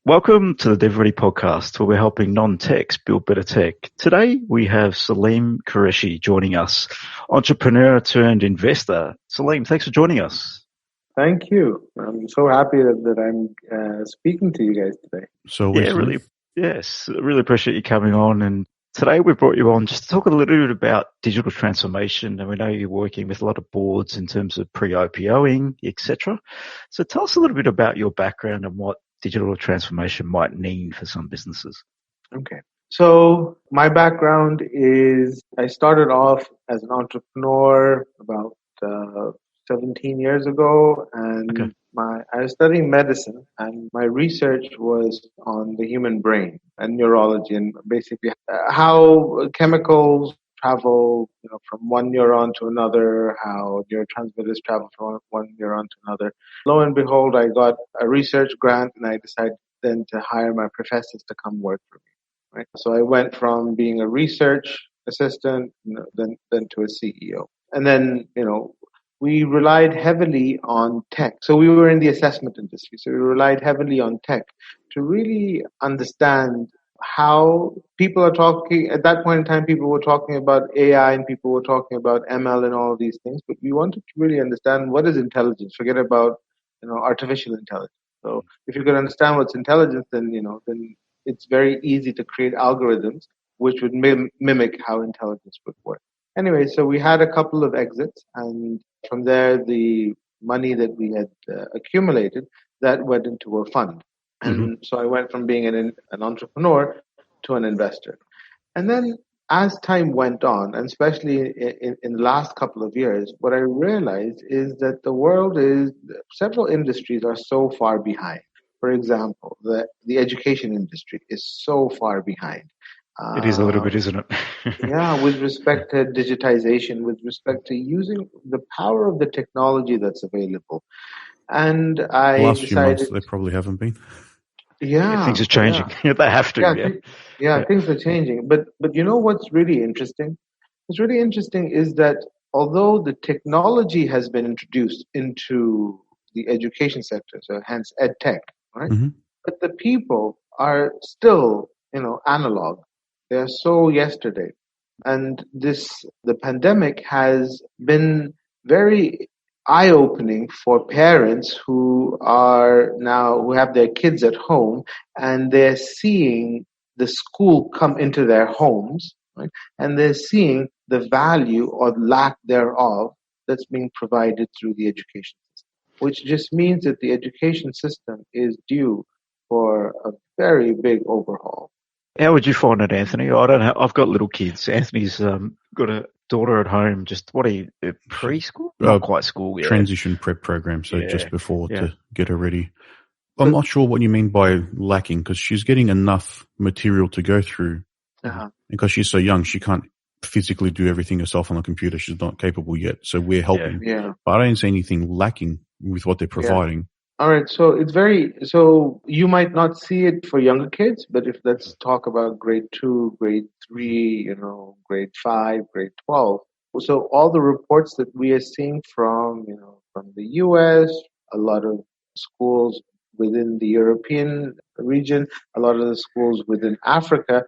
Welcome to the DevReady Podcast, where we're helping non-techs build better tech. Today, we have Saleem Qureshi joining us, entrepreneur turned investor. Saleem, thanks for joining us. Thank you. I'm so happy that I'm speaking to you guys today. Really appreciate you coming on. And today we brought you on just to talk a little bit about digital transformation. And we know you're working with a lot of boards in terms of pre-IPOing, etc. So tell us a little bit about your background and what digital transformation might mean for some businesses. Okay. So my background is I started off as an entrepreneur about 17 years ago, and I was studying medicine, and my research was on the human brain and neurology, and basically how chemicals travel, from one neuron to another, how neurotransmitters travel from one neuron to another. Lo and behold, I got a research grant, and I decided then to hire my professors to come work for me. Right. So I went from being a research assistant, then to a CEO, and then we relied heavily on tech. So we were in the assessment industry. So we relied heavily on tech to really understand how people are talking. At that point in time, people were talking about AI and people were talking about ML and all of these things. But we wanted to really understand what is intelligence. Forget about, artificial intelligence. So if you can understand what's intelligence, then it's very easy to create algorithms which would mimic how intelligence would work. Anyway, so we had a couple of exits, and from there, the money that we had accumulated, that went into a fund. And so I went from being an entrepreneur to an investor. And then as time went on, and especially in the last couple of years, what I realized is that several industries are so far behind. For example, the education industry is so far behind. It is a little bit, isn't it? Yeah, with respect to digitization, with respect to using the power of the technology that's available. And I last decided, few months, they probably haven't been. Yeah, things are changing. Yeah. They have to. Things are changing. But what's really interesting? What's really interesting is that although the technology has been introduced into the education sector, so hence ed tech, right? Mm-hmm. But the people are still, analog. They are so yesterday. And the pandemic has been very eye-opening for parents who have their kids at home, and they're seeing the school come into their homes, right? And they're seeing the value or lack thereof that's being provided through the education system, which just means that the education system is due for a very big overhaul. How would you find it, Anthony? I don't know. I've got little kids. Anthony's got a daughter at home. Just what are you, preschool? Not quite school yet. Transition prep program, so just before to get her ready. I'm not sure what you mean by lacking, because she's getting enough material to go through. Because she's so young, she can't physically do everything herself on the computer. She's not capable yet, so we're helping. Yeah. But I don't see anything lacking with what they're providing. All right, so you might not see it for younger kids, but let's talk about grade 2, grade 3, grade 5, grade 12. So all the reports that we are seeing from the US, a lot of schools within the European region, a lot of the schools within Africa,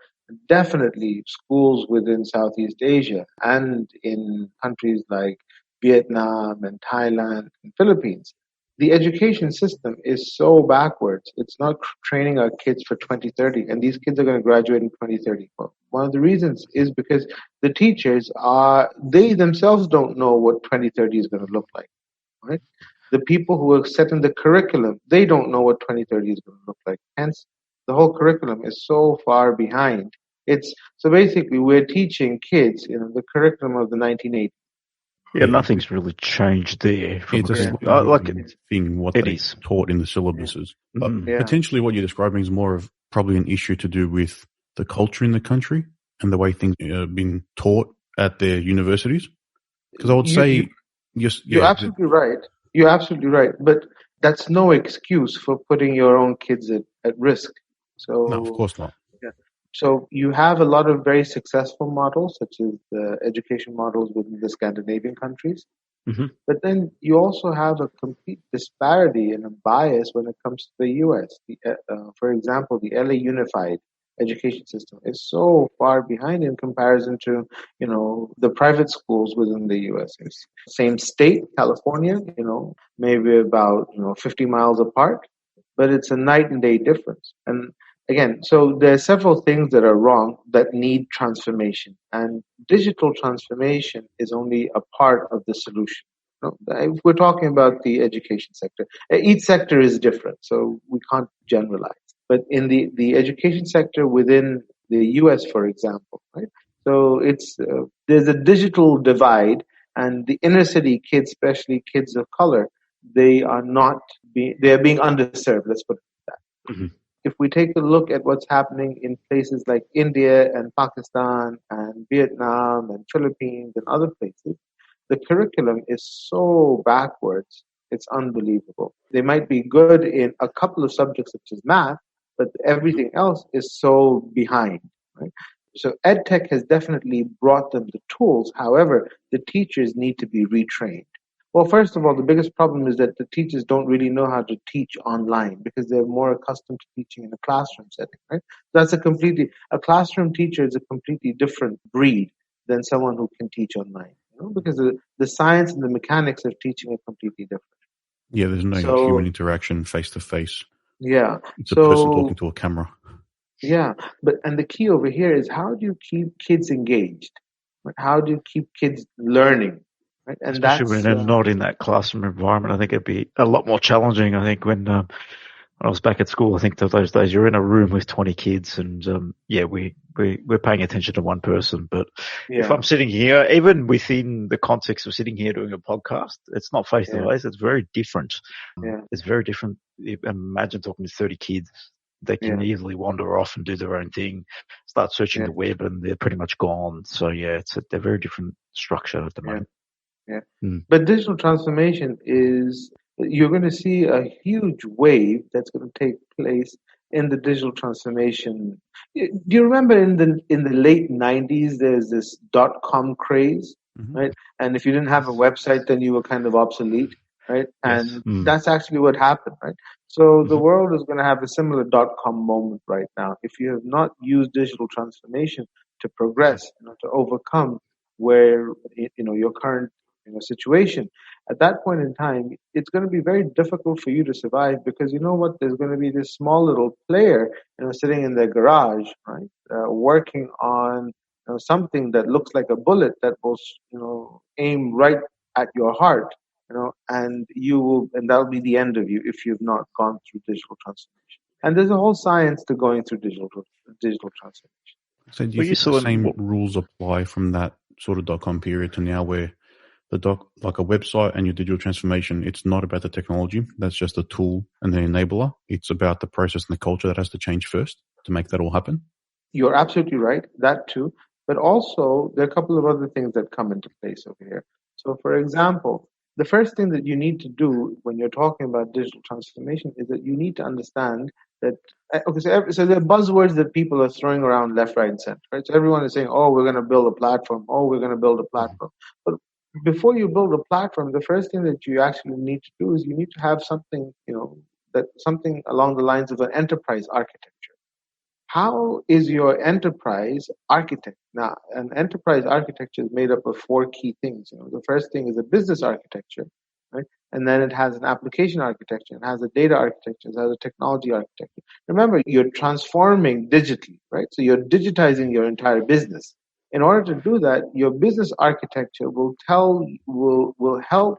definitely schools within Southeast Asia and in countries like Vietnam and Thailand and Philippines. The education system is so backwards. It's not training our kids for 2030, and these kids are going to graduate in 2030. Well, one of the reasons is because the teachers they themselves don't know what 2030 is going to look like, right? The people who are setting the curriculum, they don't know what 2030 is going to look like. Hence, the whole curriculum is so far behind. So basically, we're teaching kids, the curriculum of the 1980s. Yeah, nothing's really changed there. What they taught in the syllabuses. Yeah. But potentially what you're describing is more of probably an issue to do with the culture in the country and the way things are being taught at their universities. Because I would say... You're absolutely right. You're absolutely right. But that's no excuse for putting your own kids at risk. So, no, of course not. So you have a lot of very successful models, such as the education models within the Scandinavian countries. Mm-hmm. But then you also have a complete disparity and a bias when it comes to the U.S. For example, the LA Unified education system is so far behind in comparison to, the private schools within the U.S. It's same state, California, maybe about, 50 miles apart, but it's a night and day difference. And again, so there are several things that are wrong that need transformation, and digital transformation is only a part of the solution. If we're talking about the education sector, each sector is different, so we can't generalize. But in the education sector within the U.S., for example, right? So there's a digital divide, and the inner city kids, especially kids of color, they are being underserved. Let's put it like that. Mm-hmm. If we take a look at what's happening in places like India and Pakistan and Vietnam and Philippines and other places, the curriculum is so backwards, it's unbelievable. They might be good in a couple of subjects such as math, but everything else is so behind, right? So EdTech has definitely brought them the tools. However, the teachers need to be retrained. Well, first of all, the biggest problem is that the teachers don't really know how to teach online because they're more accustomed to teaching in a classroom setting, right? A classroom teacher is a completely different breed than someone who can teach online, because the science and the mechanics of teaching are completely different. Yeah, there's no human interaction face to face. Yeah. It's a person talking to a camera. Yeah, and the key over here is, how do you keep kids engaged? How do you keep kids learning? Right? And especially when they're not in that classroom environment. I think it'd be a lot more challenging. I think when I was back at school, I think those days you're in a room with 20 kids, and we're paying attention to one person. But if I'm sitting here, even within the context of sitting here doing a podcast, it's not face to face. It's very different. Yeah. It's very different. Imagine talking to 30 kids. They can easily wander off and do their own thing, start searching the web, and they're pretty much gone. So it's a very different structure at the moment. Yeah. But digital transformation you're going to see a huge wave that's going to take place in the digital transformation. Do you remember in the late 90s, there's this .com craze, right? And if you didn't have a website, then you were kind of obsolete, right? And that's actually what happened, right? So the world is going to have a similar .com moment right now. If you have not used digital transformation to progress, to overcome where your current situation, at that point in time, it's going to be very difficult for you to survive, because you know what? There's going to be this small little player, sitting in their garage, right, working on something that looks like a bullet that will, aim right at your heart, and that'll be the end of you if you've not gone through digital transformation. And there's a whole science to going through digital transformation. So do you think the same rules apply from that sort of .com period to now, where like a website and your digital transformation, it's not about the technology. That's just a tool and an enabler. It's about the process and the culture that has to change first to make that all happen. You're absolutely right. That too. But also, there are a couple of other things that come into place over here. So, for example, the first thing that you need to do when you're talking about digital transformation is that you need to understand that, so there are buzzwords that people are throwing around left, right, and center, right? So everyone is saying, oh, we're going to build a platform. Oh, we're going to build a platform. But before you build a platform, the first thing that you actually need to do is you need to have something, something along the lines of an enterprise architecture. How is your enterprise architect? Now, an enterprise architecture is made up of four key things. The first thing is a business architecture, right? And then it has an application architecture, it has a data architecture, it has a technology architecture. Remember, you're transforming digitally, right? So you're digitizing your entire business. In order to do that, your business architecture will help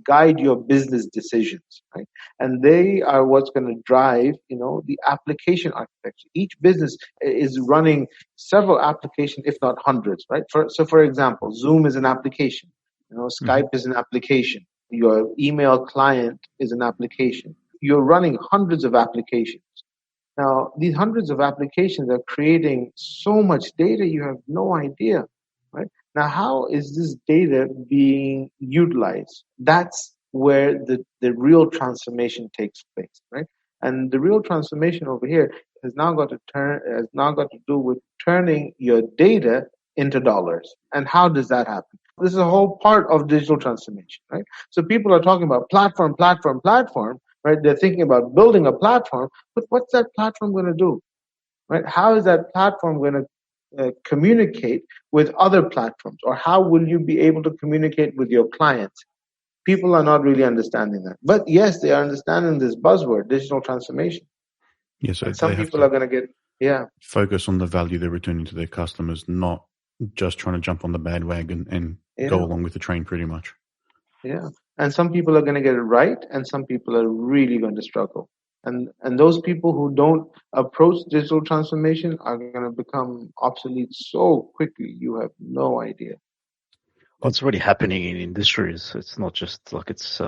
guide your business decisions, right? And they are what's going to drive, the application architecture. Each business is running several applications, if not hundreds, right? So for example, Zoom is an application. Skype is an application. Your email client is an application. You're running hundreds of applications. Now, these hundreds of applications are creating so much data, you have no idea, right? Now, how is this data being utilized? That's where the real transformation takes place, right? And the real transformation over here has now got to do with turning your data into dollars. And how does that happen? This is a whole part of digital transformation, right? So people are talking about platform, right? They're thinking about building a platform, but what's that platform going to do, right? How is that platform going to communicate with other platforms, or how will you be able to communicate with your clients? People are not really understanding that. But yes, they are understanding this buzzword, digital transformation. Yeah, so and some people are going to get, focus on the value they're returning to their customers, not just trying to jump on the bandwagon and go along with the train pretty much. Yeah. And some people are going to get it right, and some people are really going to struggle. And those people who don't approach digital transformation are going to become obsolete so quickly, you have no idea. Well, it's already happening in industries. It's not just like it's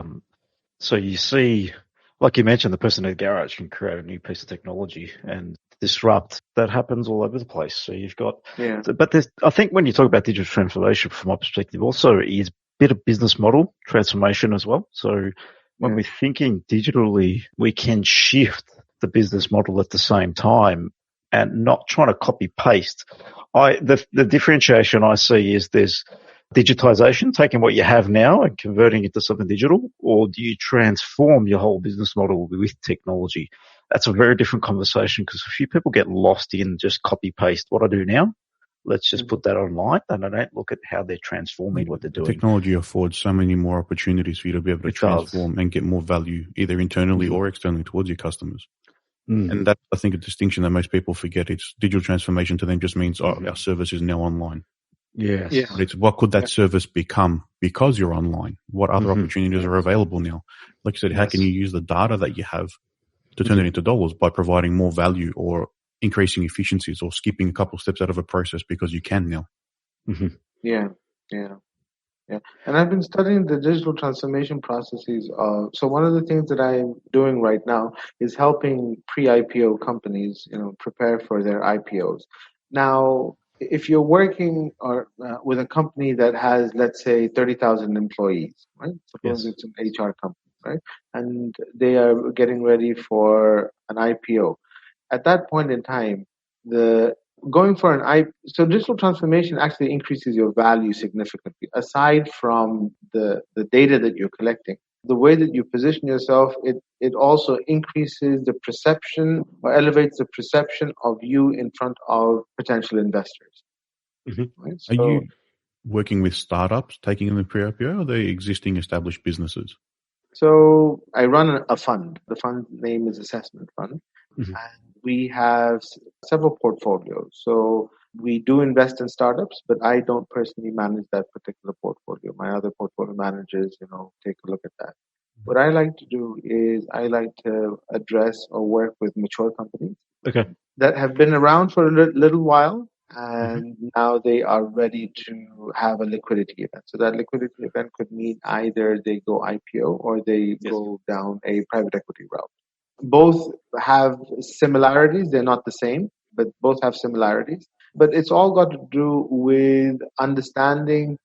so you see, like you mentioned, the person in the garage can create a new piece of technology and disrupt. That happens all over the place. So you've got, but there's, I think when you talk about digital transformation, from my perspective, also is a bit of business model transformation as well. So when we're thinking digitally, we can shift the business model at the same time and not trying to copy paste. The differentiation I see is there's digitization, taking what you have now and converting it to something digital, or do you transform your whole business model with technology? That's a very different conversation, because a few people get lost in just copy paste what I do now. Let's just put that online, and they don't look at how they're transforming what they're doing. Technology affords so many more opportunities for you to be able to transform and get more value, either internally or externally, towards your customers. And that's, I think, a distinction that most people forget. It's digital transformation to them just means, our service is now online. Yes. Yeah. But it's what could that service become because you're online? What other opportunities are available now? Like I said, how can you use the data that you have to turn it into dollars by providing more value or increasing efficiencies or skipping a couple of steps out of a process because you can now? Yeah. And I've been studying the digital transformation processes. So one of the things that I'm doing right now is helping pre-IPO companies, prepare for their IPOs. Now, if you're working with a company that has, let's say, 30,000 employees, right? Suppose it's an HR company, right? And they are getting ready for an IPO. At that point in time, so digital transformation actually increases your value significantly. Aside from the data that you're collecting, the way that you position yourself, it also increases the perception or elevates the perception of you in front of potential investors. Right? So, are you working with startups taking in the pre-IPO, or the existing established businesses? So I run a fund. The fund name is Assessment Fund. And we have several portfolios. So we do invest in startups, but I don't personally manage that particular portfolio. My other portfolio managers, take a look at that. What I like to do is I like to address or work with mature companies that have been around for a little while, and now they are ready to have a liquidity event. So that liquidity event could mean either they go IPO or they go down a private equity route. Both have similarities. They're not the same, but both have similarities. But it's all got to do with understanding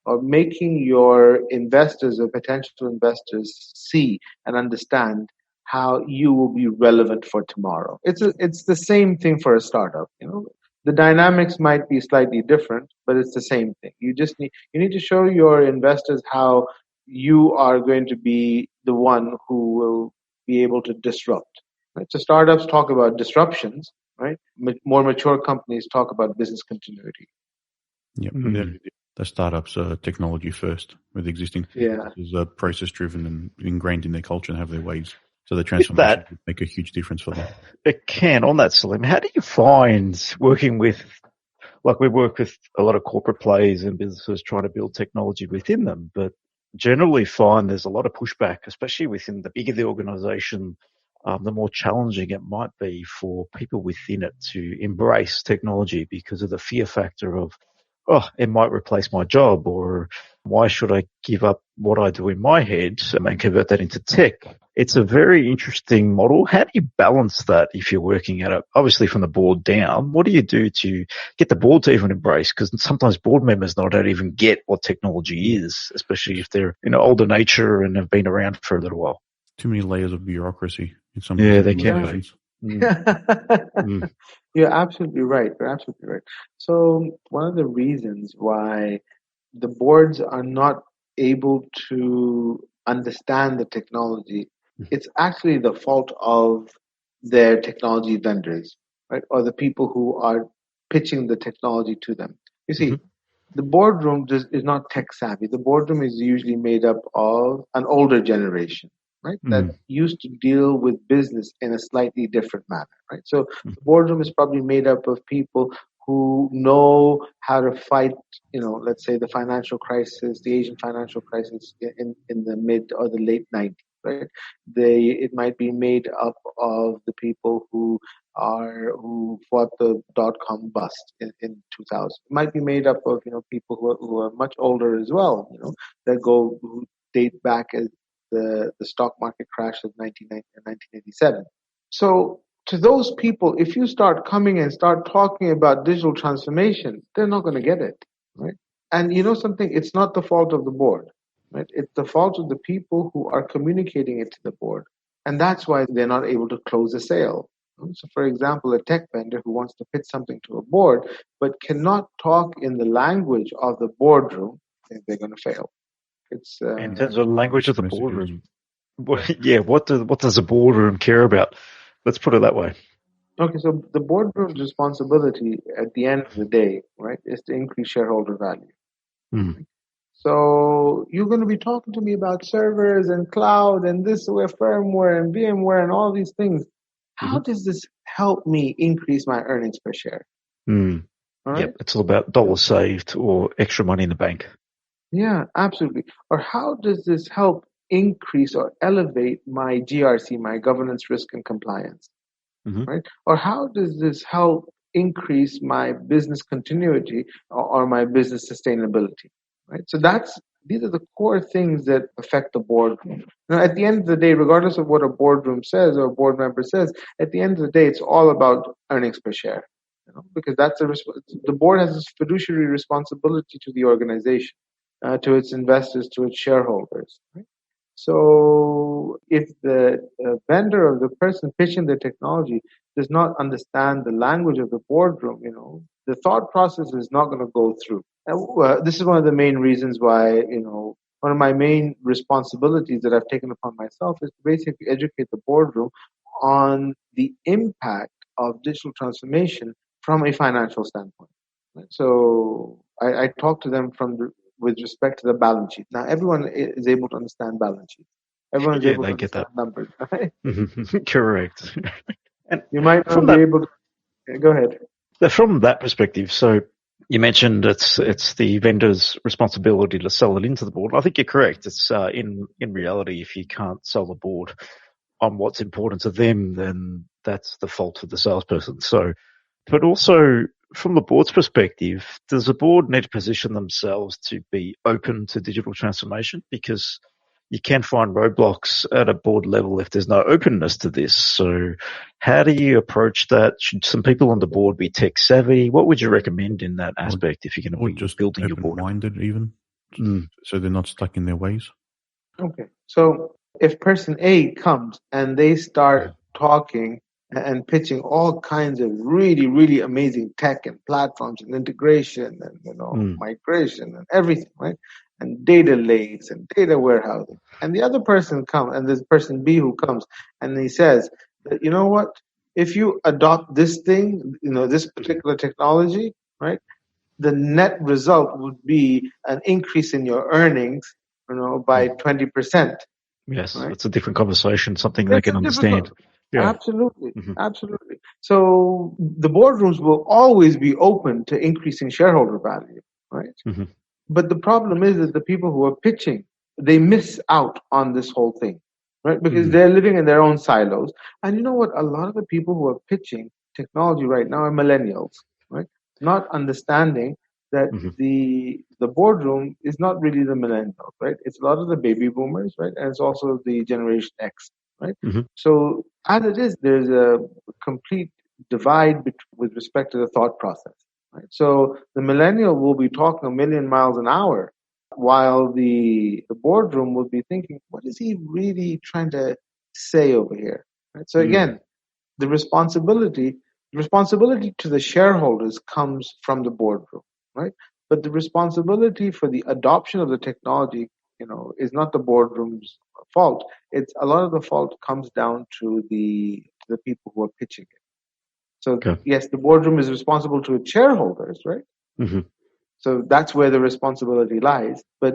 or making your investors or potential investors see and understand how you will be relevant for tomorrow. It's the same thing for a startup. The dynamics might be slightly different, but it's the same thing. You need to show your investors how you are going to be the one who will be able to disrupt. Right? So startups talk about disruptions, right? More mature companies talk about business continuity. Yep. The startups are technology first, with existing businesses are process driven and ingrained in their culture and have their ways. So the transformation would make a huge difference for them. It can. On that, Saleem, how do you find working with, like we work with a lot of corporate players and businesses trying to build technology within them, but generally find there's a lot of pushback, especially within the bigger the organization, the more challenging it might be for people within it to embrace technology because of the fear factor of, it might replace my job, or why should I give up what I do in my head and convert that into tech? It's a very interesting model. How do you balance that if you're working at it? Obviously from the board down, what do you do to get the board to even embrace? Because sometimes board members don't even get what technology is, especially if they're older nature and have been around for a little while. Too many layers of bureaucracy in some they can be. You're absolutely right. So one of the reasons why the boards are not able to understand the technology, it's actually the fault of their technology vendors, right? Or the people who are pitching the technology to them. You see, the boardroom is not tech savvy. The boardroom is usually made up of an older generation, right? That used to deal with business in a slightly different manner, right? So the boardroom is probably made up of people who know how to fight, let's say the financial crisis, the Asian financial crisis in the mid or the late 90s, right? It might be made up of the people who fought the dot-com bust in 2000. It might be made up of, people who are much older as well, who date back as the stock market crash of 1987. So to those people, if you start coming and start talking about digital transformation, they're not going to get it, right? And you know something? It's not the fault of the board, right? It's the fault of the people who are communicating it to the board. And that's why they're not able to close a sale. So, for example, a tech vendor who wants to pitch something to a board but cannot talk in the language of the boardroom, they're going to fail. It's in terms of language of the boardroom. What does the boardroom care about? Let's put it that way. Okay, so the boardroom's responsibility at the end of the day, right, is to increase shareholder value. So you're going to be talking to me about servers and cloud and this firmware and VMware and all these things. How does this help me increase my earnings per share? All right? Yep, it's all about dollars saved or extra money in the bank. Yeah, absolutely. Or how does this help increase or elevate my GRC, my governance, risk, and compliance? Right? Or how does this help increase my business continuity or my business sustainability? Right? So these are the core things that affect the boardroom. Now, at the end of the day, regardless of what a boardroom says or a board member says, at the end of the day, it's all about earnings per share. Because the board has this fiduciary responsibility to the organization, to its investors, to its shareholders. Right? So if the vendor or the person pitching the technology does not understand the language of the boardroom, the thought process is not going to go through. And this is one of the main reasons why, one of my main responsibilities that I've taken upon myself is to basically educate the boardroom on the impact of digital transformation from a financial standpoint. Right? So I talk to them with respect to the balance sheet. Now, everyone is able to understand balance sheets. Everyone is able to understand numbers, right? Correct. And you might not be able to... Go ahead. From that perspective, so you mentioned it's the vendor's responsibility to sell it into the board. I think you're correct. It's in reality, if you can't sell the board on what's important to them, then that's the fault of the salesperson. So, but also from the board's perspective, does the board need to position themselves to be open to digital transformation? Because you can find roadblocks at a board level if there's no openness to this. So how do you approach that? Should some people on the board be tech savvy? What would you recommend in that aspect if you're going to be just building your board? Open-minded even, so they're not stuck in their ways? Okay. So if person A comes and they start talking and pitching all kinds of really, really amazing tech and platforms and integration and, migration and everything, right? And data lakes and data warehousing. And the other person comes, and there's person B who comes, and he says, you know what? If you adopt this thing, this particular technology, right? The net result would be an increase in your earnings, by 20%. Yes, right? It's a different conversation, something they can understand. Yeah. Absolutely. Absolutely. So the boardrooms will always be open to increasing shareholder value, right? But the problem is that the people who are pitching, they miss out on this whole thing, right? Because they're living in their own silos. And you know what? A lot of the people who are pitching technology right now are millennials, right? Not understanding that the boardroom is not really the millennials, right? It's a lot of the baby boomers, right? And it's also the Generation X, right? So as it is, there's a complete divide with respect to the thought process. Right? So the millennial will be talking a million miles an hour, while the boardroom will be thinking, what is he really trying to say over here? Right? So again, the responsibility to the shareholders comes from the boardroom, right? But the responsibility for the adoption of the technology, is not the boardroom's fault. It's a lot of the fault comes down to the people who are pitching it. So yes, the boardroom is responsible to its shareholders, right? Mm-hmm. So that's where the responsibility lies. But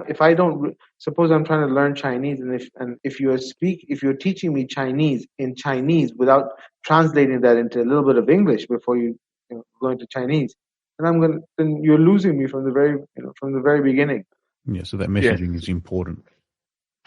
if I don't, suppose I'm trying to learn Chinese, and if you're teaching me Chinese in Chinese without translating that into a little bit of English before you go into Chinese, then you're losing me from the very beginning. Yeah. So that messaging is important.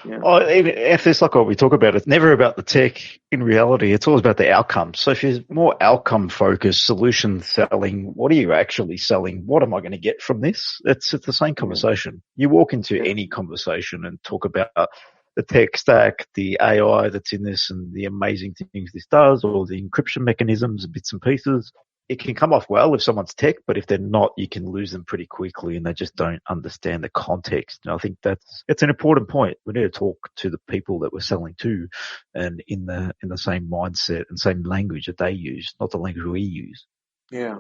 Yeah. Oh, if it's like what we talk about, it's never about the tech. In reality, it's always about the outcome. So if you're more outcome focused, solution selling, what are you actually selling? What am I going to get from this? It's the same conversation. You walk into any conversation and talk about the tech stack, the AI that's in this and the amazing things this does, or the encryption mechanisms, bits and pieces. It can come off well if someone's tech, but if they're not, you can lose them pretty quickly and they just don't understand the context. And I think it's an important point. We need to talk to the people that we're selling to and in the same mindset and same language that they use, not the language we use. Yeah.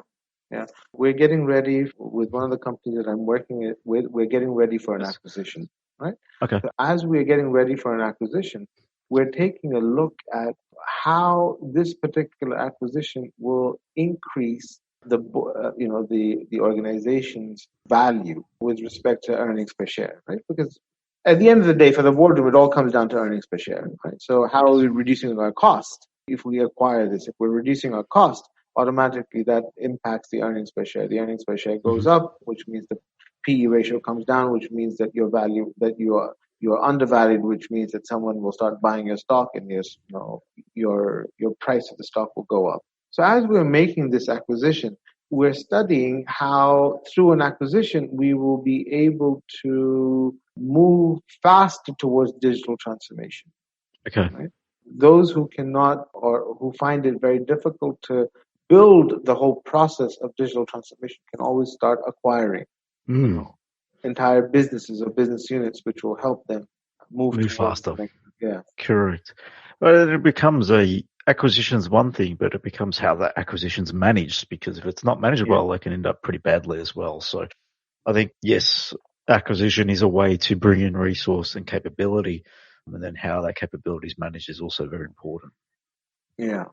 Yeah. We're getting ready with one of the companies that I'm working with. We're getting ready for an acquisition, right? Okay. So as we're getting ready for an acquisition, we're taking a look at how this particular acquisition will increase the organization's value with respect to earnings per share, right? Because at the end of the day, for the boardroom, it all comes down to earnings per share, right? So how are we reducing our cost if we acquire this? If we're reducing our cost, automatically that impacts the earnings per share. The earnings per share goes up, which means the PE ratio comes down, which means that you are undervalued, which means that someone will start buying your stock and your price of the stock will go up. So as we're making this acquisition, we're studying how through an acquisition we will be able to move faster towards digital transformation. Okay. Right? Those who cannot or who find it very difficult to build the whole process of digital transformation can always start acquiring entire businesses or business units, which will help them move faster. Yeah, correct. Well, it becomes acquisition's one thing, but it becomes how that acquisition's managed. Because if it's not managed well, they can end up pretty badly as well. So, I think yes, acquisition is a way to bring in resource and capability, and then how that capability is managed is also very important. Yeah.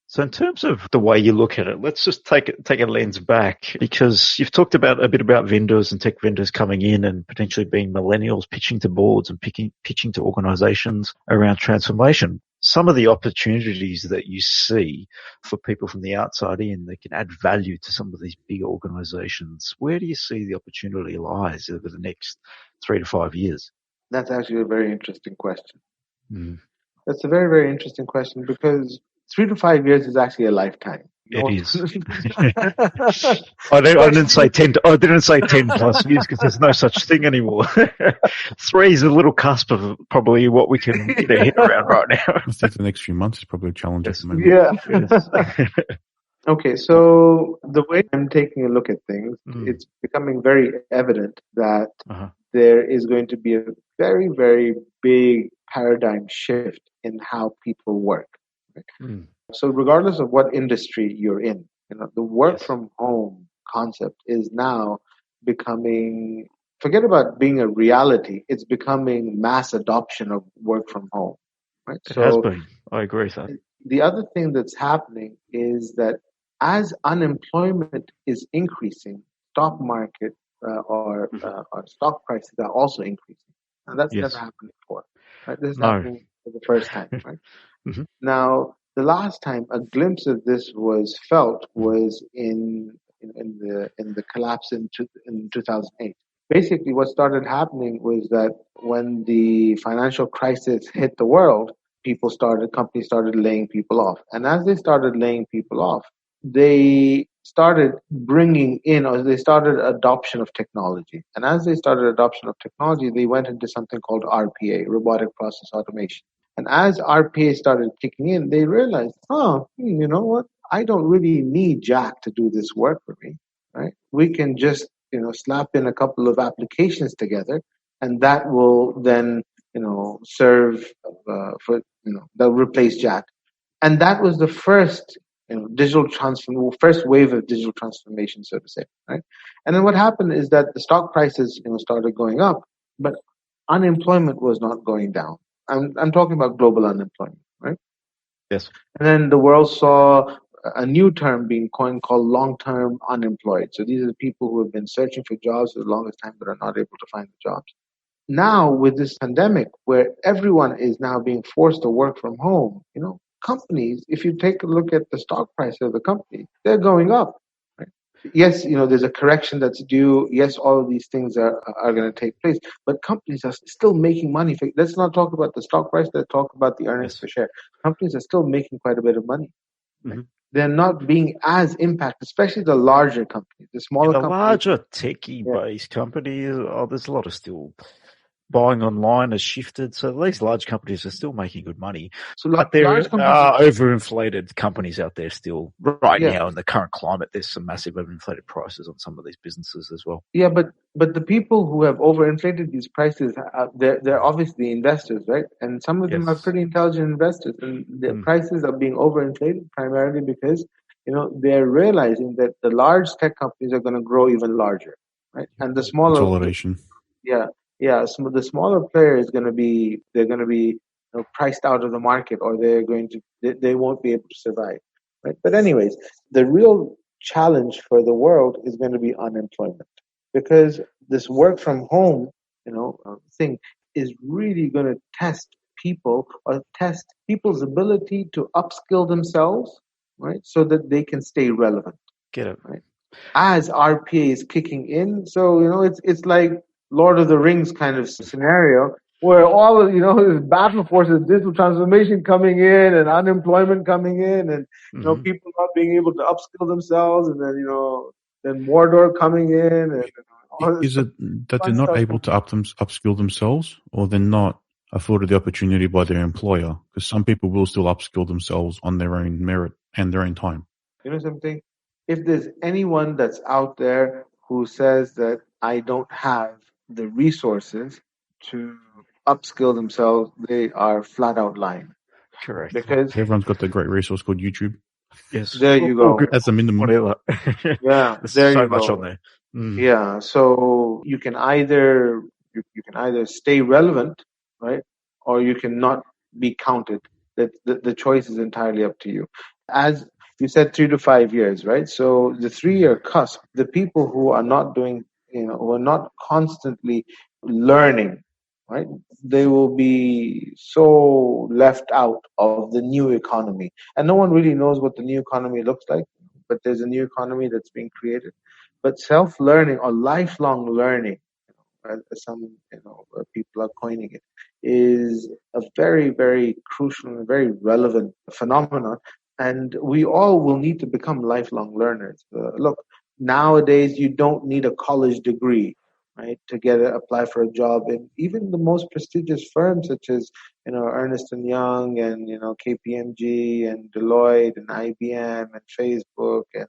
So in terms of the way you look at it, let's just take a lens back, because you've talked a bit about vendors and tech vendors coming in and potentially being millennials pitching to boards and pitching to organizations around transformation. Some of the opportunities that you see for people from the outside in that can add value to some of these big organizations, where do you see the opportunity lies over the next 3 to 5 years? That's actually a very interesting question. That's a very, very interesting question, because 3 to 5 years is actually a lifetime. It is. I didn't say 10. I didn't say 10 plus years because there's no such thing anymore. 3 is a little cusp of probably what we can get our head around right now. I think the next few months is probably a challenge at the moment. Yeah. Okay, so the way I'm taking a look at things, it's becoming very evident that there is going to be a very, very big paradigm shift in how people work. Right? So regardless of what industry you're in, the work from home concept is now becoming, forget about being a reality, it's becoming mass adoption of work from home. Right? It has been. I agree with that. The other thing that's happening is that as unemployment is increasing, stock market or stock prices are also increasing. And that's never happened before. Right? This is happening for the first time. Right? Now, the last time a glimpse of this was felt was in the collapse in 2008. Basically, what started happening was that when the financial crisis hit the world, companies started laying people off. And as they started laying people off, they started bringing in, or they started adoption of technology. And as they started adoption of technology, they went into something called RPA, robotic process automation. And as RPA started kicking in, they realized, you know what? I don't really need Jack to do this work for me, right? We can just, slap in a couple of applications together, and that will then, serve they'll replace Jack. And that was the first, first wave of digital transformation, so to say, right? And then what happened is that the stock prices, started going up, but unemployment was not going down. I'm talking about global unemployment, right? Yes. And then the world saw a new term being coined called long-term unemployed. So these are the people who have been searching for jobs for the longest time but are not able to find the jobs. Now, with this pandemic, where everyone is now being forced to work from home, companies, if you take a look at the stock price of the company, they're going up. Right? Yes, there's a correction that's due. Yes, all of these things are going to take place, but companies are still making money. Let's not talk about the stock price. Let's talk about the earnings per share. Companies are still making quite a bit of money. Right? Mm-hmm. They're not being as impacted, especially the larger companies. The smaller companies. The larger techie-based companies, there's a lot of still buying online has shifted. So these large companies are still making good money. So but there are overinflated companies out there still now in the current climate. There's some massive overinflated prices on some of these businesses as well. Yeah, but the people who have overinflated these prices, they're obviously investors, right? And some of them are pretty intelligent investors, and their prices are being overinflated primarily because they're realizing that the large tech companies are going to grow even larger, right? And the smaller consolidation. Yeah, the smaller player is going to be priced out of the market, or they won't be able to survive, right? But anyways, the real challenge for the world is going to be unemployment, because this work from home, thing is really going to test people's ability to upskill themselves, right? So that they can stay relevant. Get it, right? As RPA is kicking in, so it's like Lord of the Rings kind of scenario where all of, this battle forces, digital transformation coming in and unemployment coming in, and people not being able to upskill themselves, and then Mordor coming in, and is it that they're not able to upskill themselves, or they're not afforded the opportunity by their employer? Because some people will still upskill themselves on their own merit and their own time. You know something? If there's anyone that's out there who says that I don't have the resources to upskill themselves, they are flat out lying. Correct. Because everyone's got the great resource called YouTube. Yes. There you go. As a minimum. Whatever. Yeah. There's there so you much go. on there. Yeah. So you can either stay relevant, right? Or you cannot be counted. That the choice is entirely up to you. As you said, 3 to 5 years, right? So the 3-year cusp, the people who are not doing, who are not constantly learning, right? They will be so left out of the new economy. And no one really knows what the new economy looks like, but there's a new economy that's being created. But self-learning or lifelong learning, as some people are coining it, is a very, very crucial and very relevant phenomenon. And we all will need to become lifelong learners. Look, nowadays you don't need a college degree, right, to apply for a job in even the most prestigious firms such as Ernst & Young and KPMG and Deloitte and IBM and Facebook and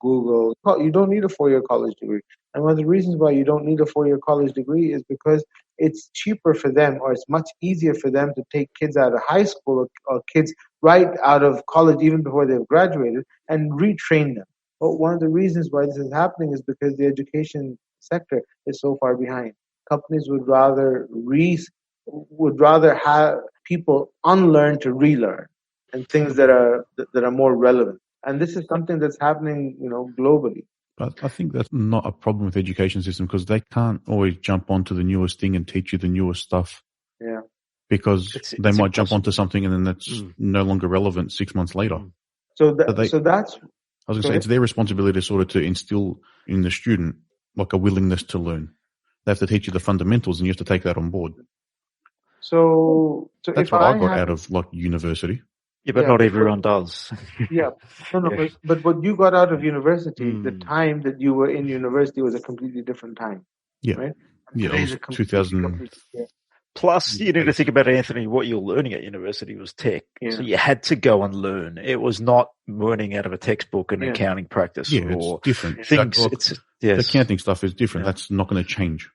Google. You don't need a 4-year college degree. And one of the reasons why you don't need a 4-year college degree is because it's cheaper for them, or it's much easier for them to take kids out of high school or kids right out of college even before they've graduated and retrain them. But one of the reasons why this is happening is because the education sector is so far behind. Companies would rather have people unlearn to relearn, and things that are more relevant. And this is something that's happening, globally. But I think that's not a problem with the education system, because they can't always jump onto the newest thing and teach you the newest stuff. Yeah. Because they might jump onto something and then that's no longer relevant 6 months later. So that's... I was going to say, it's their responsibility sort of to instill in the student like a willingness to learn. They have to teach you the fundamentals and you have to take that on board. So that's what I got out of university. Yeah, but not everyone does. Yeah. No, yeah. But what you got out of university, the time that you were in university was a completely different time. Yeah. Right? Yeah, it was 2000. Plus, you need to think about, Anthony, what you're learning at university was tech. Yeah. So you had to go and learn. It was not learning out of a textbook and accounting practice. Yeah, it's different. Things. The accounting stuff is different. Yeah. That's not going to change.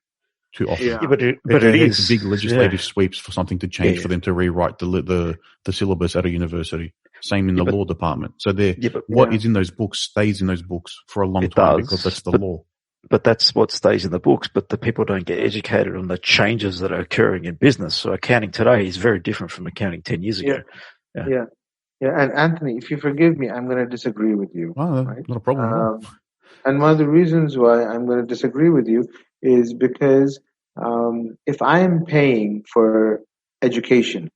too often. Yeah, but it is big legislative sweeps for something to change for them to rewrite the syllabus at a university. Same in the law department. So what is in those books stays in those books for a long time because that's the law. But that's what stays in the books, but the people don't get educated on the changes that are occurring in business. So accounting today is very different from accounting 10 years ago. Yeah. And Anthony, if you forgive me, I'm going to disagree with you. Right? Not a problem. And one of the reasons why I'm going to disagree with you is because if I am paying for education,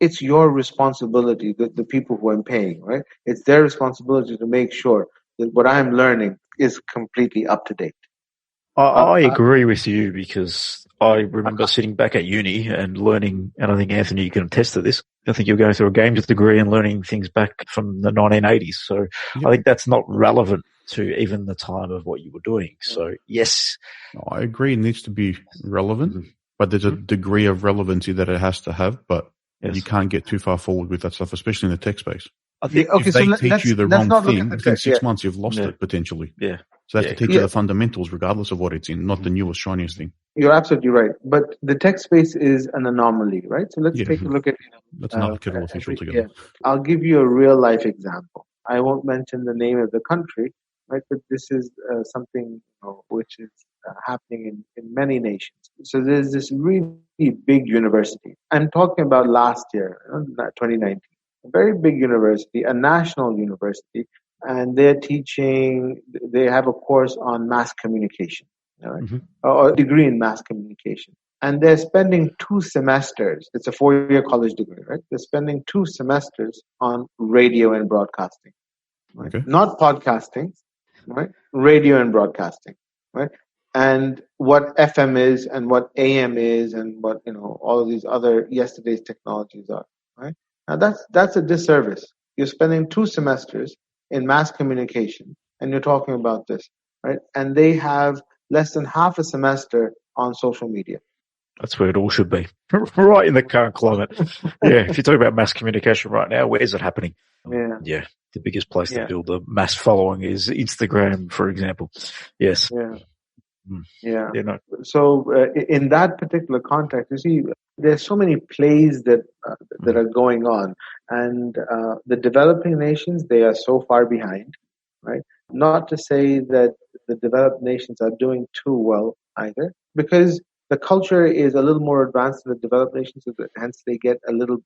it's your responsibility, the people who I'm paying, right? It's their responsibility to make sure that what I'm learning is completely up to date. I agree with you because I remember sitting back at uni and learning, and I think, Anthony, you can attest to this. I think you're going through a games degree and learning things back from the 1980s. So I think that's not relevant to even the time of what you were doing. So, yes. I agree it needs to be relevant, but there's a degree of relevancy that it has to have, but you can't get too far forward with that stuff, especially in the tech space. I think if they teach you the wrong thing, within 6 months you've lost it potentially. Yeah. So they have to teach you the fundamentals regardless of what it's in, not the newest, shiniest thing. You're absolutely right. But the tech space is an anomaly, right? So let's take a look at... That's another kettle of fish altogether. I'll give you a real life example. I won't mention the name of the country, right? But this is something which is happening in many nations. So there's this really big university. I'm talking about last year, 2019. A very big university, a national university, and they have a course on mass communication, or a degree in mass communication. And they're spending 2 semesters, it's a 4-year college degree, right? They're spending 2 semesters on radio and broadcasting, right? Okay. Not podcasting, right? Radio and broadcasting, right? And what FM is and what AM is and what, all of these other yesterday's technologies are, right? Now that's a disservice. You're spending 2 semesters in mass communication and you're talking about this, right? And they have less than half a semester on social media. That's where it all should be. Right in the current climate. If you talk about mass communication right now, where is it happening? Yeah. The biggest place to build a mass following is Instagram, for example. Yes. So in that particular context, you see, there's so many plays that are going on, and the developing nations, they are so far behind, right? Not to say that the developed nations are doing too well either, because the culture is a little more advanced in the developed nations, so hence they get a little,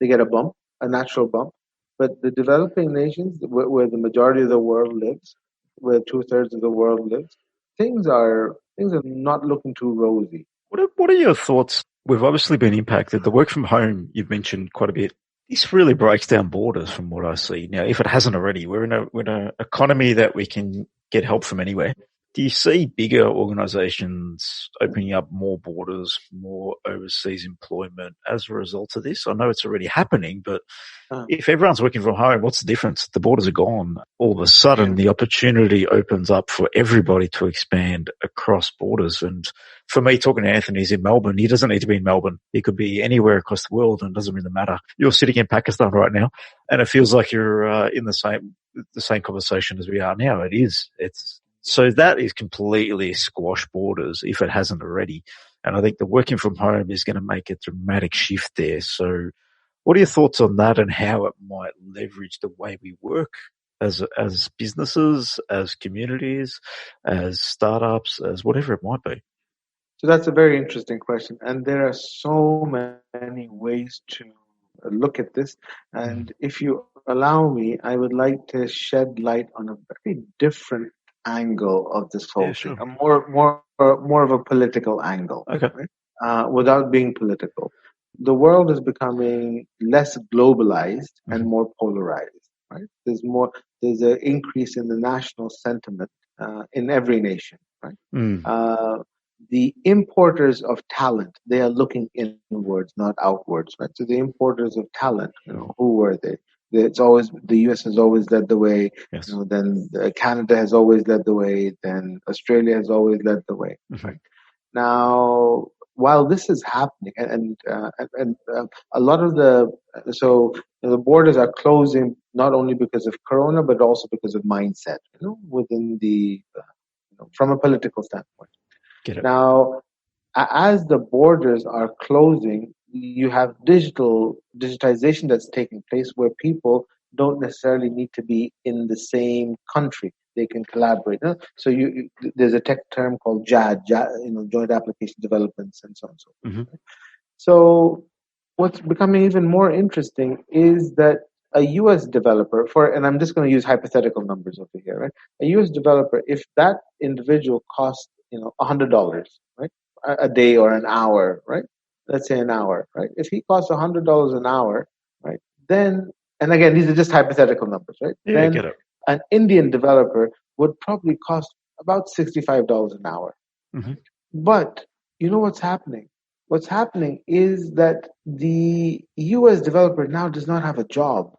they get a natural bump. But the developing nations, where the majority of the world lives, where 2/3 of the world lives, things are not looking too rosy. What are your thoughts? We've obviously been impacted. The work from home you've mentioned quite a bit. This really breaks down borders from what I see. Now, if it hasn't already, we're in an economy that we can get help from anywhere. Do you see bigger organizations opening up more borders, more overseas employment as a result of this? I know it's already happening, but if everyone's working from home, what's the difference? The borders are gone. All of a sudden, the opportunity opens up for everybody to expand across borders. And for me, talking to Anthony, he's in Melbourne. He doesn't need to be in Melbourne. He could be anywhere across the world, and it doesn't really matter. You're sitting in Pakistan right now, and it feels like you're in the same conversation as we are now. It is. So that is completely squash borders if it hasn't already. And I think the working from home is going to make a dramatic shift there. So what are your thoughts on that and how it might leverage the way we work as businesses, as communities, as startups, as whatever it might be? So that's a very interesting question. And there are so many ways to look at this. And if you allow me, I would like to shed light on a very different angle of this whole thing, a more of a political angle, right? Without being political. The world is becoming less globalized and more polarized, right? There's an increase in the national sentiment in every nation, right? The importers of talent, they are looking inwards, not outwards, right? So the importers of talent, who were they? It's always, the US has always led the way. Then Canada has always led the way. Then Australia has always led the way. Right? Now, while this is happening, and a lot of the borders are closing not only because of Corona, but also because of mindset, within the, from a political standpoint. Get it. Now, as the borders are closing, you have digitization that's taking place where people don't necessarily need to be in the same country. They can collaborate. So there's a tech term called JAD, Joint Application Developments, and so on and so forth. Mm-hmm. So what's becoming even more interesting is that a U.S. developer, and I'm just going to use hypothetical numbers over here, right? A U.S. developer, if that individual costs, $100, right, a day or an hour, right? Let's say an hour, right? If he costs $100 an hour, right, then, and again, these are just hypothetical numbers, right? Yeah, then get it. An Indian developer would probably cost about $65 an hour. Mm-hmm. But you know what's happening? What's happening is that the US developer now does not have a job.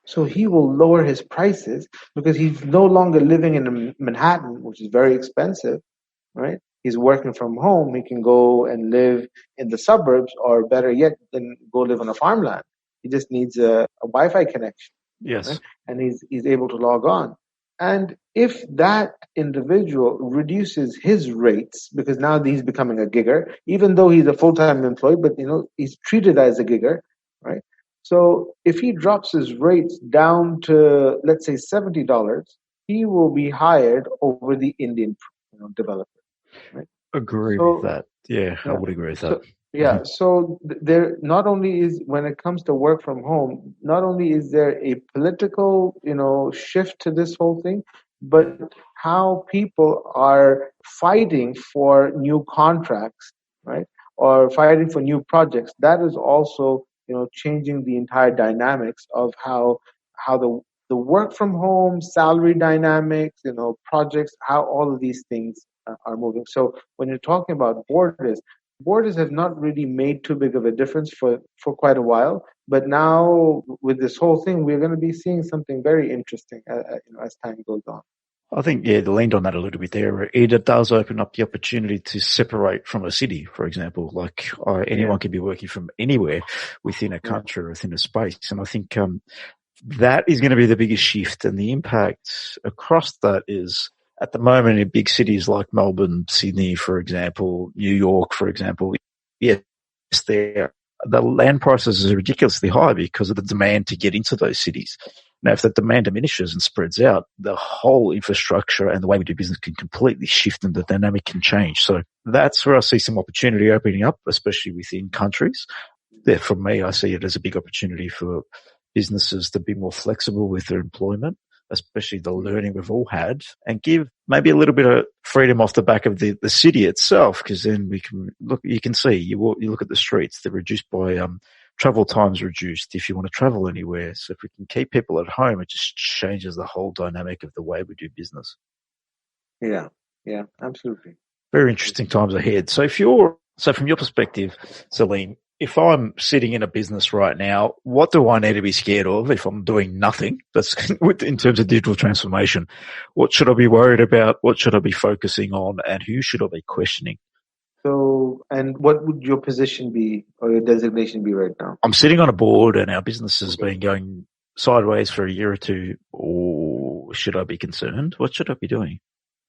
So he will lower his prices because he's no longer living in Manhattan, which is very expensive, right? He's working from home. He can go and live in the suburbs, or better yet, then go live on a farmland. He just needs a Wi-Fi connection. Yes. Right? And he's able to log on. And if that individual reduces his rates, because now he's becoming a gigger, even though he's a full-time employee, but he's treated as a gigger, right? So if he drops his rates down to, let's say, $70, he will be hired over the Indian developer. Right? Agree with that. Yeah, I would agree with that. So there not only is, when it comes to work from home, not only is there a political, shift to this whole thing, but how people are fighting for new contracts, right? Or fighting for new projects. That is also, changing the entire dynamics of how the work from home, salary dynamics, projects, how all of these things are moving. So when you're talking about borders have not really made too big of a difference for quite a while. But now with this whole thing, we're going to be seeing something very interesting, as time goes on. I think, they leaned on that a little bit there. It does open up the opportunity to separate from a city, for example. Like anyone can be working from anywhere within a country or within a space. And I think that is going to be the biggest shift, and the impact across that is, at the moment, in big cities like Melbourne, Sydney, for example, New York, for example, yes, the land prices are ridiculously high because of the demand to get into those cities. Now, if the demand diminishes and spreads out, the whole infrastructure and the way we do business can completely shift, and the dynamic can change. So that's where I see some opportunity opening up, especially within countries. There, for me, I see it as a big opportunity for businesses to be more flexible with their employment, especially the learning we've all had, and give maybe a little bit of freedom off the back of the city itself, because then we can look, you can see, you look at the streets, they're reduced by, travel times reduced if you want to travel anywhere. So if we can keep people at home, it just changes the whole dynamic of the way we do business. Yeah, absolutely. Very interesting times ahead. So from your perspective, Saleem, if I'm sitting in a business right now, what do I need to be scared of if I'm doing nothing that's in terms of digital transformation? What should I be worried about? What should I be focusing on? And who should I be questioning? So, and what would your position be, or your designation be right now? I'm sitting on a board and our business has been going sideways for a year or two. Or should I be concerned? What should I be doing?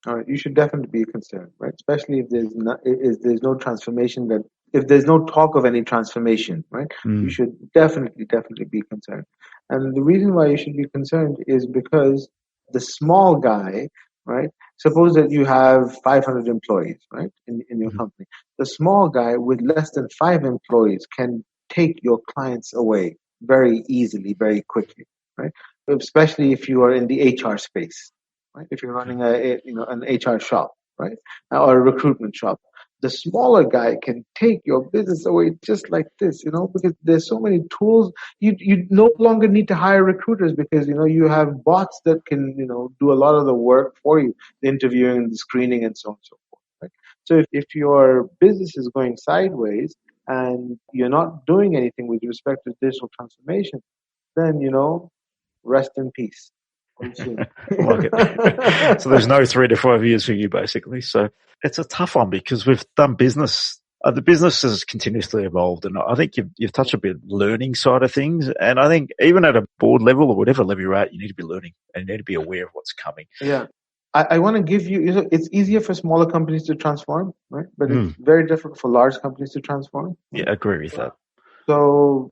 All right, you should definitely be concerned, right? Especially if there's no transformation, if there's no talk of any transformation, right? You should definitely be concerned. And the reason why you should be concerned is because the small guy, right? Suppose that you have 500 employees, right, in your company. The small guy with less than 5 employees can take your clients away very easily, very quickly, right? Especially if you are in the HR space. Right? If you're running an HR shop, right, or a recruitment shop, the smaller guy can take your business away just like this, because there's so many tools. You no longer need to hire recruiters because you have bots that can do a lot of the work for you, the interviewing, the screening, and so on and so forth. Right? So if your business is going sideways and you're not doing anything with respect to digital transformation, then rest in peace. I like it. So there's no 3 to 5 years for you, basically. So it's a tough one because we've done business. The business has continuously evolved, and I think you've touched a bit learning side of things. And I think even at a board level or whatever level you're at, you need to be learning and you need to be aware of what's coming. Yeah. I want to give you, it's easier for smaller companies to transform, right? But it's very difficult for large companies to transform. Yeah, I agree with that. So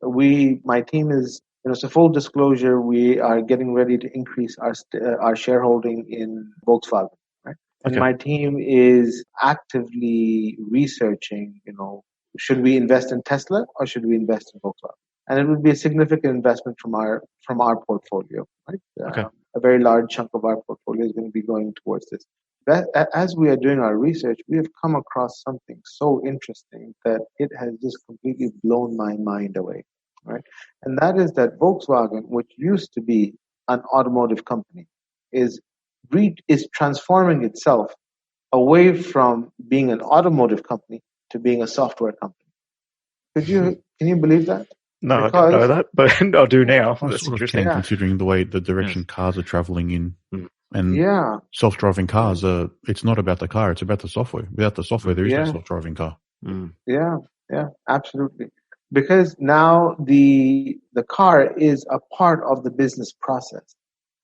my team is, so full disclosure, we are getting ready to increase our shareholding in Volkswagen, right? And my team is actively researching, should we invest in Tesla or should we invest in Volkswagen? And it would be a significant investment from our portfolio, right? A very large chunk of our portfolio is going to be going towards this. As we are doing our research, we have come across something so interesting that it has just completely blown my mind away, right? And that is that Volkswagen, which used to be an automotive company, is transforming itself away from being an automotive company to being a software company. Can you believe that? No, I didn't know that, but I do now. That's interesting. Considering the direction cars are traveling in. And self-driving cars it's not about the car, it's about the software. Without the software, there is no self-driving car. Yeah, absolutely. Because now the car is a part of the business process,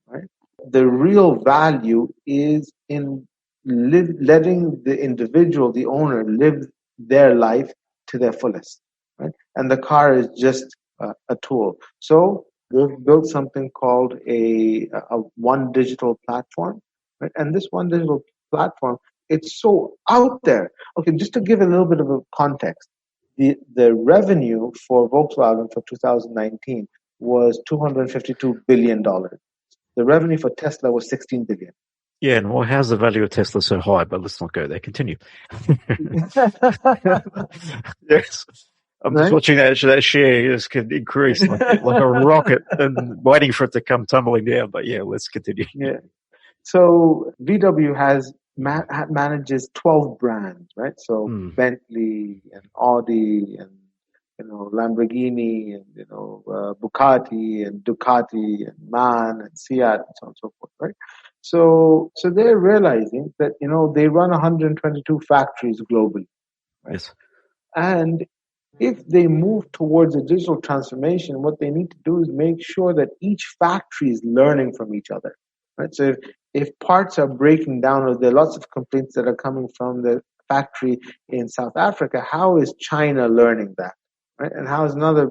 right? The real value is in letting the individual, the owner, live their life to their fullest, right? And the car is just a tool. So they've built something called a one digital platform, right? And this one digital platform, it's so out there. Okay, just to give a little bit of a context, the revenue for Volkswagen for 2019 was $252 billion. The revenue for Tesla was $16 billion. Yeah, and well, how's the value of Tesla so high? But let's not go there. Continue. Yes. I'm just watching that share just can increase like a rocket and waiting for it to come tumbling down. But yeah, let's continue. Yeah. So VW manages 12 brands, right? So Bentley and Audi and Lamborghini and Bugatti and Ducati and MAN and Seat and so on and so forth, right? So they're realizing that they run 122 factories globally, right? Yes. And if they move towards a digital transformation, what they need to do is make sure that each factory is learning from each other, right? So if parts are breaking down, or there are lots of complaints that are coming from the factory in South Africa, how is China learning that, right? And how is another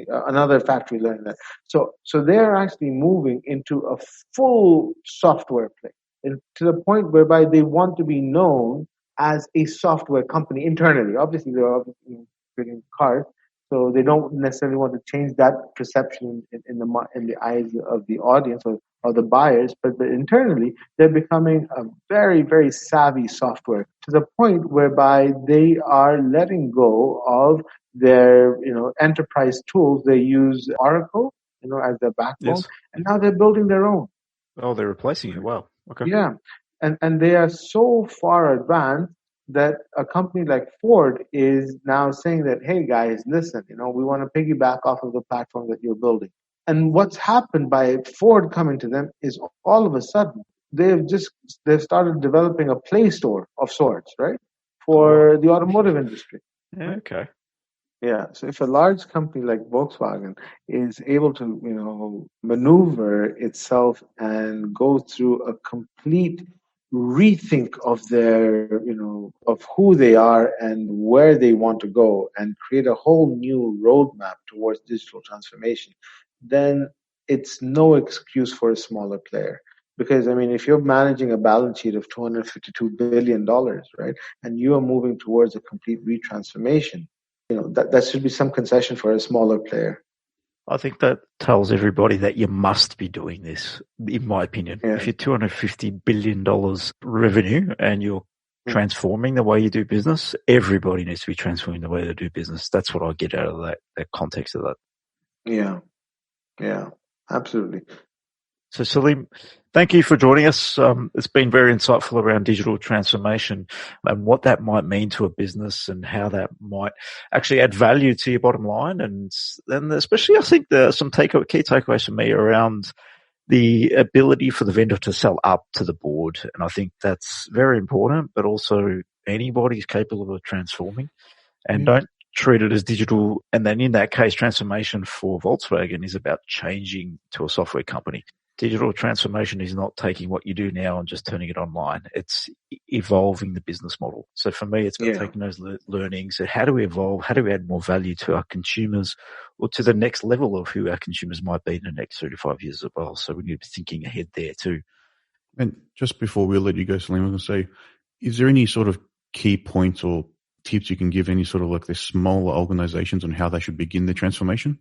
another factory learning that? So they're actually moving into a full software play, and to the point whereby they want to be known as a software company internally. Obviously, they're creating cars, so they don't necessarily want to change that perception in the eyes of the audience or the buyers, but internally they're becoming a very, very savvy software, to the point whereby they are letting go of their enterprise tools. They use Oracle as their backbone, and now they're building their own. Oh, they're replacing it. Wow. Okay. Yeah, and they are so far advanced that a company like Ford is now saying that, hey guys, listen, we want to piggyback off of the platform that you're building. And what's happened by Ford coming to them is all of a sudden they've started developing a Play Store of sorts, right, for the automotive industry. Yeah, okay. Yeah. So if a large company like Volkswagen is able to, maneuver itself and go through a complete rethink of their, of who they are and where they want to go, and create a whole new roadmap towards digital transformation, then it's no excuse for a smaller player. Because, if you're managing a balance sheet of $252 billion, right, and you are moving towards a complete retransformation, that should be some concession for a smaller player. I think that tells everybody that you must be doing this, in my opinion. Yeah. If you're $250 billion revenue and you're transforming the way you do business, everybody needs to be transforming the way they do business. That's what I get out of that context of that. Yeah, absolutely. So Saleem, thank you for joining us. It's been very insightful around digital transformation and what that might mean to a business and how that might actually add value to your bottom line. And especially, I think some key takeaways for me around the ability for the vendor to sell up to the board. And I think that's very important, but also anybody's capable of transforming, and don't treat it as digital. And then in that case, transformation for Volkswagen is about changing to a software company. digital transformation is not taking what you do now and just turning it online. It's evolving the business model. So for me, it's about taking those learnings and how do we evolve? How do we add more value to our consumers or to the next level of who our consumers might be in the next 3 to 5 years as well? So we need to be thinking ahead there too. And just before we let you go, Saleem, I was going to say, is there any sort of key points or tips you can give any sort of like the smaller organizations on how they should begin the transformation?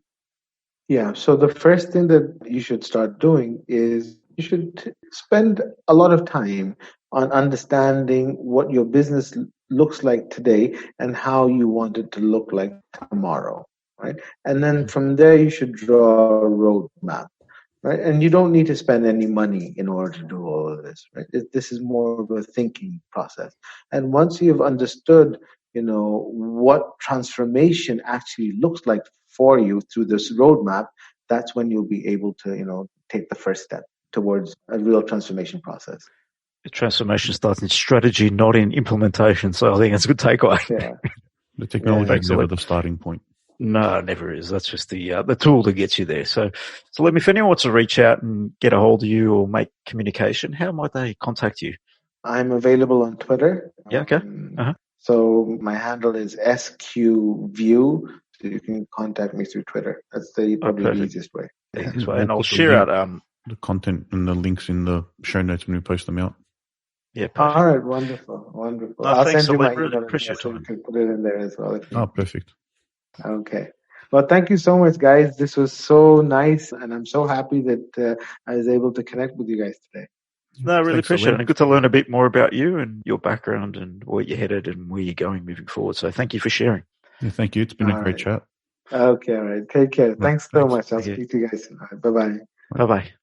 Yeah. So the first thing that you should start doing is you should spend a lot of time on understanding what your business looks like today and how you want it to look like tomorrow, right? And then from there, you should draw a roadmap, right? And you don't need to spend any money in order to do all of this, right? This is more of a thinking process. And once you've understood, what transformation actually looks like for you through this roadmap, that's when you'll be able to, take the first step towards a real transformation process. The transformation starts in strategy, not in implementation. So I think that's a good takeaway. Yeah. The technology is never the starting point. No, it never is. That's just the tool that gets you there. So if anyone wants to reach out and get a hold of you or make communication, how might they contact you? I'm available on Twitter. Yeah, okay. So my handle is SQView. So you can contact me through Twitter. That's probably the easiest way. And I'll share out the content and the links in the show notes when we post them out. Yeah, perfect. All right, wonderful. I'll send you my email address so you can put it in there as well. Perfect. Okay. Well, thank you so much, guys. This was so nice, and I'm so happy that I was able to connect with you guys today. No, I really appreciate it. And good to learn a bit more about you and your background and where you're headed and where you're going moving forward. So thank you for sharing. Yeah, thank you. It's been a great chat. Okay, all right. Take care. Thanks so much. I'll speak to you guys soon. Bye-bye. Bye-bye.